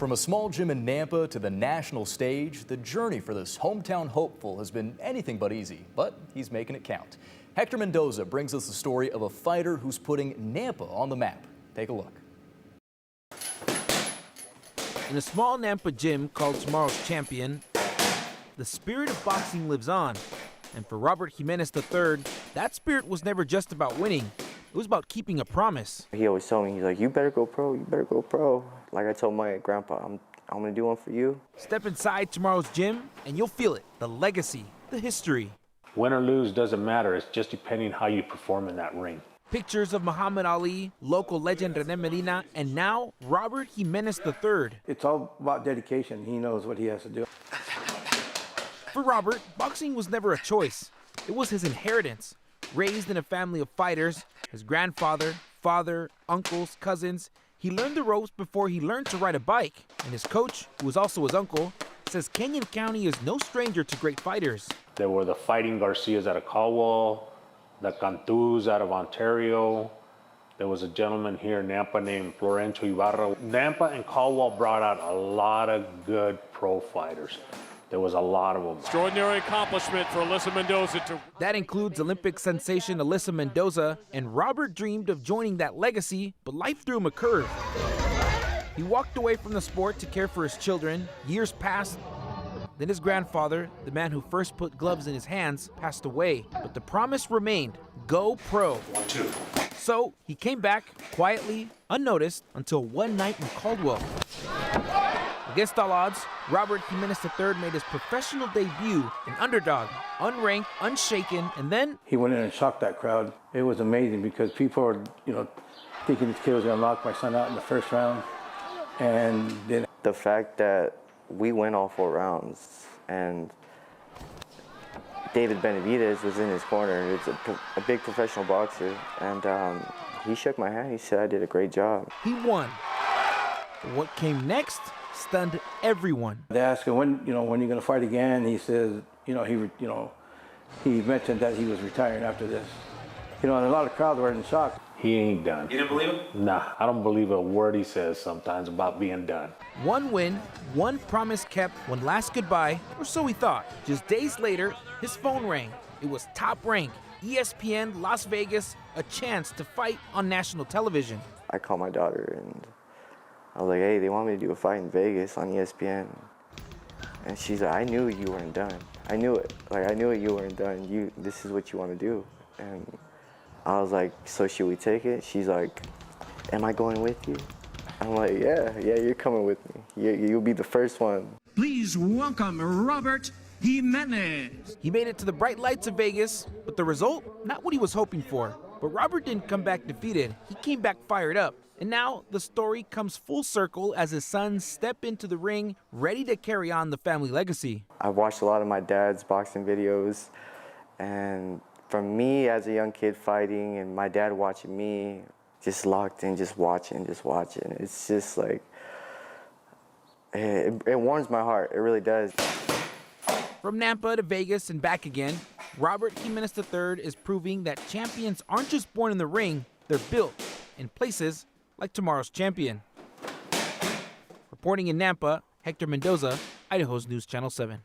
From a small gym in Nampa to the national stage, the journey for this hometown hopeful has been anything but easy, but he's making it count. Hector Mendoza brings us the story of a fighter who's putting Nampa on the map. Take a look. In a small Nampa gym called Tomorrow's Champion, the spirit of boxing lives on. And for Robert Jimenez III, that spirit was never just about winning. It was about keeping a promise. He always told me, he's like, you better go pro, you better go pro. Like I told my grandpa, I'm gonna do one for you. Step inside Tomorrow's gym and you'll feel it, the legacy, the history. Win or lose doesn't matter, it's just depending how you perform in that ring. Pictures of Muhammad Ali, local legend Rene Medina, and now Robert Jimenez III. It's all about dedication. He knows what he has to do. For Robert, boxing was never a choice. It was his inheritance. Raised in a family of fighters, his grandfather, father, uncles, cousins, he learned the ropes before he learned to ride a bike. And his coach, who was also his uncle, says Kenyon County is no stranger to great fighters. There were the Fighting Garcias out of Caldwell, the Cantus out of Ontario. There was a gentleman here in Nampa named Florencio Ibarra. Nampa and Caldwell brought out a lot of good pro fighters. There was a lot of them. Extraordinary accomplishment for Alyssa Mendoza. That includes Olympic sensation Alyssa Mendoza, and Robert dreamed of joining that legacy, but life threw him a curve. He walked away from the sport to care for his children. Years passed. Then his grandfather, the man who first put gloves in his hands, passed away. But the promise remained, go pro. 1, 2. So he came back quietly, unnoticed, until one night in Caldwell. Against all odds, Robert Jimenez III made his professional debut, an underdog, unranked, unshaken, and then He went in and shocked that crowd. It was amazing because people were, thinking this kid was going to knock my son out in the first round. And then The fact that we went all 4 rounds and David Benavidez was in his corner. It's a big professional boxer, and he shook my hand. He said I did a great job. he won. But what came next stunned everyone. they asked him, when are you going to fight again? He says, he mentioned that he was retiring after this. And a lot of crowds were in shock. He ain't done. You didn't believe him? Nah, I don't believe a word he says sometimes about being done. One win, one promise kept, one last goodbye, or so he thought. Just days later, his phone rang. It was Top Rank, ESPN, Las Vegas, a chance to fight on national television. I called my daughter and I was like, hey, they want me to do a fight in Vegas on ESPN. And she's like, I knew you weren't done. I knew it. Like, I knew it, you weren't done. This is what you want to do. And I was like, so should we take it? She's like, am I going with you? I'm like, yeah, you're coming with me. You'll be the first one. Please welcome Robert Jimenez. He made it to the bright lights of Vegas, but the result, not what he was hoping for. But Robert didn't come back defeated. He came back fired up. And now the story comes full circle as his sons step into the ring, ready to carry on the family legacy. I've watched a lot of my dad's boxing videos, and from me as a young kid fighting and my dad watching me, just locked in, just watching. It's just like, it warms my heart, it really does. From Nampa to Vegas and back again, Robert Jimenez III is proving that champions aren't just born in the ring, they're built in places like Tomorrow's Champion. Reporting in Nampa, Hector Mendoza, Idaho's News Channel 7.